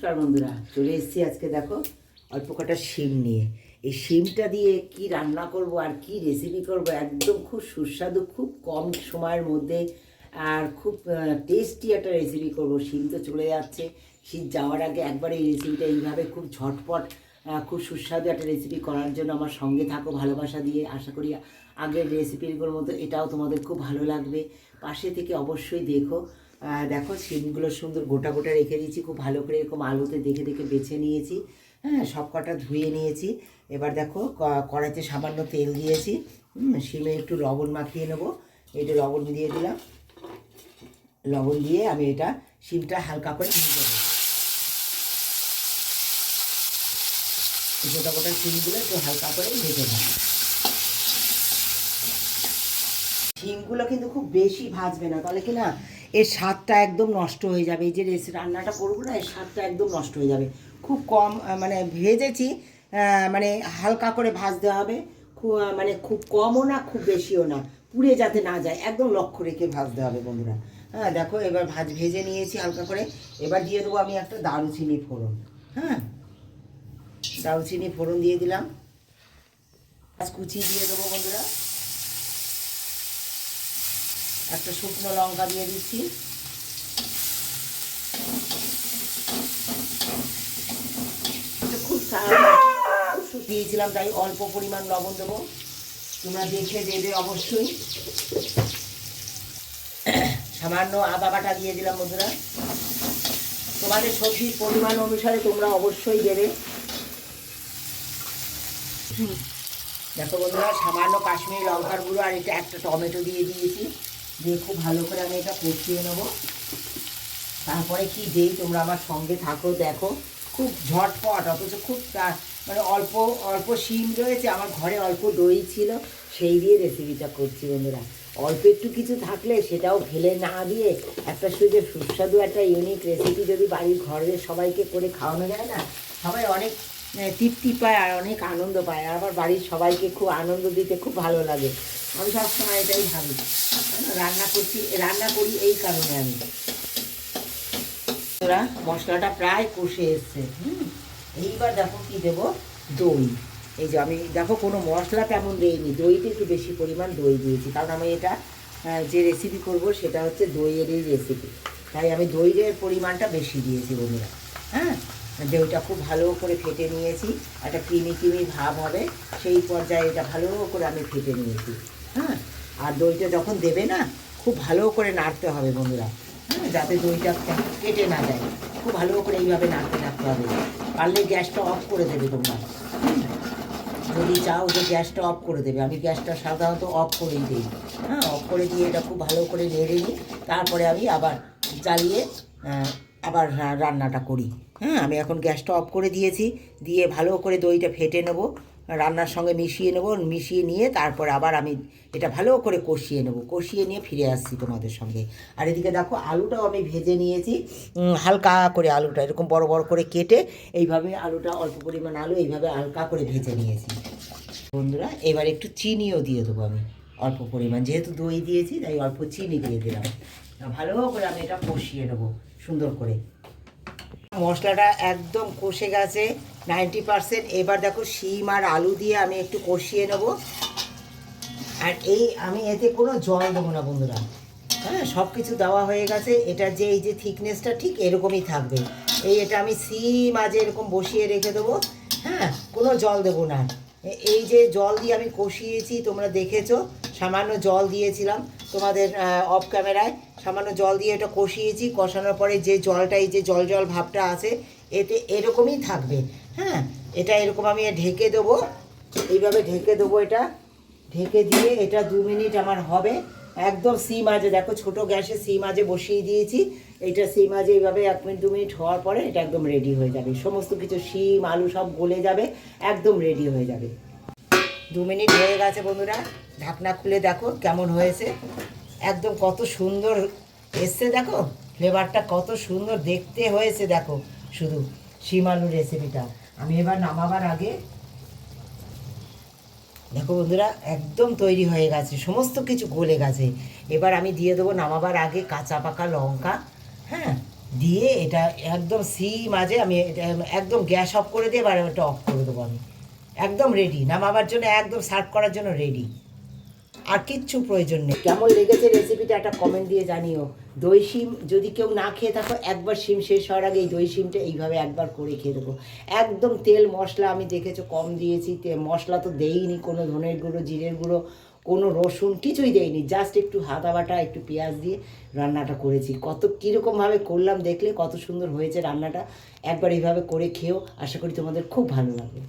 নমস্কার বন্ধুরা, চলে এসেছি আজকে দেখো অল্প কটা শিম নিয়ে। এই শিমটা দিয়ে কি রান্না করব আর কি রেসিপি করব, একদম খুব সুস্বাদু, খুব কম সময়ের মধ্যে আর খুব টেস্টি একটা রেসিপি করব। শিম তো চলে যাচ্ছে, শীত যাওয়ার আগে একবার এই রেসিপিটা এইভাবে খুব ঝটপট খুব সুস্বাদু একটা রেসিপি করার জন্য আমার সঙ্গে থাকো ভালোবাসা দিয়ে। আশা করি আগের রেসিপিগুলোর মতো এটাও তোমাদের খুব ভালো লাগবে। পাশে থেকে অবশ্যই দেখো। দেখো শিমগুলো সুন্দর গোটা গোটা রেখে দিয়েছি, খুব ভালো করে এরকম আলুতে দেখে দেখে বেছে নিয়েছি। হ্যাঁ, সব কটা ধুয়ে নিয়েছি। এবার দেখো কড়াইতে সামান্য তেল দিয়েছি। শিমে একটু লবণ মাখিয়ে নেবো। এইটা লবণ দিয়ে দিলাম। লবণ দিয়ে আমি এটা শিমটা হালকা করে নিয়ে দেবো। গোটা গোটা শিমগুলো একটু হালকা করে ভেজে নেবো। শিমগুলো কিন্তু খুব বেশি ভাজবে না, তাহলে কি না এর স্বাদটা একদম নষ্ট হয়ে যাবে। এই যে রান্নাটা করবো না, এর স্বাদটা একদম নষ্ট হয়ে যাবে। খুব কম মানে ভেজেছি, মানে হালকা করে ভাজতে হবে। মানে খুব কমও না, খুব বেশিও না, পুড়ে যাতে না যায়, একদম লক্ষ্য রেখে ভাজতে হবে বন্ধুরা। হ্যাঁ দেখো, এবার ভেজে নিয়েছি হালকা করে। এবার দিয়ে দেবো আমি একটা দারুচিনি ফোড়ন। হ্যাঁ, দারুচিনি ফোড়ন দিয়ে দিলাম। কুচি দিয়ে দেবো বন্ধুরা। একটা শুকনো লঙ্কা দিয়ে দিচ্ছি। খুব দিয়েছিলাম তাই অল্প পরিমাণ লবণ দেবো, তোমরা দেখে দেবে অবশ্যই। সামান্য আদা বাটা দিয়ে দিলাম বন্ধুরা। তোমাদের সবজির পরিমাণ অনুসারে তোমরা অবশ্যই দেবে। দেখো বন্ধুরা, সামান্য কাশ্মীরি লঙ্কার গুঁড়ো আর এটা একটা টমেটো দিয়ে দিয়েছি। দিয়ে খুব ভালো করে আমি এটা কষিয়ে নেবো। তারপরে কি দেই তোমরা আমার সঙ্গে থাকো, দেখো খুব ঝটপট, অথচ খুব মানে অল্প অল্প শিম রয়েছে, আমার ঘরে অল্প দই ছিল, সেই দিয়ে রেসিপিটা করছি বন্ধুরা। অল্প একটু কিছু থাকলে সেটাও ফেলে না দিয়ে একটা সুস্বাদু একটা ইউনিক রেসিপি যদি বাড়ির ঘরের সবাইকে করে খাওয়ানো যায় না, সবাই অনেক তৃপ্তি পায় আর অনেক আনন্দ পায়। আর আবার বাড়ির সবাইকে খুব আনন্দ দিতে খুব ভালো লাগে। আমি সবসময় এটাই ভাবি, রান্না করি এই কারণে। আমি মশলাটা প্রায় কষে এসছে। এইবার দেখো কি দেবো, দই। এই যে আমি দেখো কোনো মশলা তেমন দিইনি, দইতে একটু বেশি পরিমাণ দই দিয়েছি, কারণ আমি এটা যে রেসিপি করব সেটা হচ্ছে দইয়েরই রেসিপি, তাই আমি দইয়ের পরিমাণটা বেশি দিয়েছি বন্ধুরা। হ্যাঁ, দইটা খুব ভালো করে ফেটে নিয়েছি, একটা ক্রিমি ক্রিমি ভাব হবে, সেই পর্যায়ে এটা ভালো করে আমি ফেটে নিয়েছি। হ্যাঁ, আর দইটা যখন দেবে না, খুব ভালো করে নাড়তে হবে বন্ধুরা। হ্যাঁ, যাতে দইটা কেটে না যায়, খুব ভালো করে এইভাবে নাড়তে থাকতে হবে। পারলে গ্যাসটা অফ করে দেবে তোমরা, যদি চাও যে গ্যাসটা অফ করে দেবে। আমি গ্যাসটা সাধারণত অফ করেই দিই। হ্যাঁ, অফ করে দিয়ে এটা খুব ভালো করে নেড়ে নিই, তারপরে আমি আবার জ্বালিয়ে আবার রান্নাটা করি। হ্যাঁ, আমি এখন গ্যাসটা অফ করে দিয়েছি, দিয়ে ভালো করে দইটা ফেটে নেব, রান্নার সঙ্গে মিশিয়ে নেব, মিশিয়ে নিয়ে তারপর আবার আমি এটা ভালো করে কষিয়ে নেব, কষিয়ে নিয়ে ফিরে আসছি তোমাদের সঙ্গে। আর এদিকে দেখো আলুটাও আমি ভেজে নিয়েছি, হালকা করে আলুটা এরকম বড় বড় করে কেটে এইভাবে আলুটা অল্প পরিমাণ আলু এইভাবে হালকা করে ভেজে নিয়েছি বন্ধুরা। এবার একটু চিনিও দিয়ে দেবো আমি অল্প পরিমাণ, যেহেতু দই দিয়েছি তাই অল্প চিনি দিয়ে দিলাম। ভালো করে আমি এটা কষিয়ে নেবো সুন্দর করে। মশলাটা একদম কষে গেছে 90%। এবার দেখো শিম আর আলু দিয়ে আমি একটু কষিয়ে নেব। আর আমি এতে কোনো জল দেবো না বন্ধুরা। হ্যাঁ, সব কিছু দেওয়া হয়ে গেছে। এটা যে এই যে থিকনেসটা ঠিক এরকমই থাকবে। এটা আমি শিম আজ এরকম বসিয়ে রেখে দেবো। হ্যাঁ, কোনো জল দেবো না। এই যে জল দিয়ে আমি কষিয়েছি তোমরা দেখেছো, সামান্য জল দিয়েছিলাম তোমাদের অফ ক্যামেরায়, সামান্য জল দিয়ে এটা কষিয়েছি। কষানোর পরে যে জলটা, এই যে জল জল ভাবটা আছে, এতে এরকমই থাকবে। হ্যাঁ, এটা এরকম আমি ঢেকে দেবো, এইভাবে ঢেকে দেবো। এটা ঢেকে দিয়ে এটা 2 মিনিট আমার হবে। একদম সিম আজে, দেখো ছোটো গ্যাসে সিম আজে বসিয়ে দিয়েছি। এইটা সিম আজে এইভাবে 1 মিনিট 2 মিনিট হওয়ার পরে এটা একদম রেডি হয়ে যাবে। সমস্ত কিছু শিম আলু সব গলে যাবে, একদম রেডি হয়ে যাবে। 2 মিনিট হয়ে গেছে বন্ধুরা, ঢাকনা খুলে দেখো কেমন হয়েছে। একদম কত সুন্দর এসছে, দেখো ফ্লেভারটা কত সুন্দর দেখতে হয়েছে। দেখো শুধু শিম আলুর রেসিপিটা আমি এবার নামাবার আগে দেখো বন্ধুরা একদম তৈরি হয়ে গেছে, সমস্ত কিছু গলে গেছে। এবার আমি দিয়ে দেবো নামাবার আগে কাঁচা পাকা লঙ্কা। হ্যাঁ, দিয়ে এটা একদম সিম আজে আমি এটা একদম গ্যাস অফ করে দিয়ে এবার এটা অফ করে দেবো আমি। একদম রেডি, নামাবার জন্য একদম সার্ভ করার জন্য রেডি। আর কিচ্ছু প্রয়োজন নেই। কেমন লেগেছে রেসিপিটা একটা কমেন্ট দিয়ে জানিও। দই শিম যদি কেউ না খেয়ে থাকো, একবার শিম শেষ হওয়ার আগে এই দই শিমটা এইভাবে একবার করে খেয়ে দেবো। একদম তেল মশলা আমি দেখেছো কম দিয়েছি, মশলা তো দেইনি, কোনো ধনের গুঁড়ো জিরের গুঁড়ো কোনো রসুন কিছুই দেয়নি, জাস্ট একটু আদা বাটা একটু পেঁয়াজ দিয়ে রান্নাটা করেছি। কত কীরকমভাবে করলাম দেখলে কত সুন্দর হয়েছে রান্নাটা। একবার এইভাবে করে খেয়েও, আশা করি তোমাদের খুব ভালো লাগবে।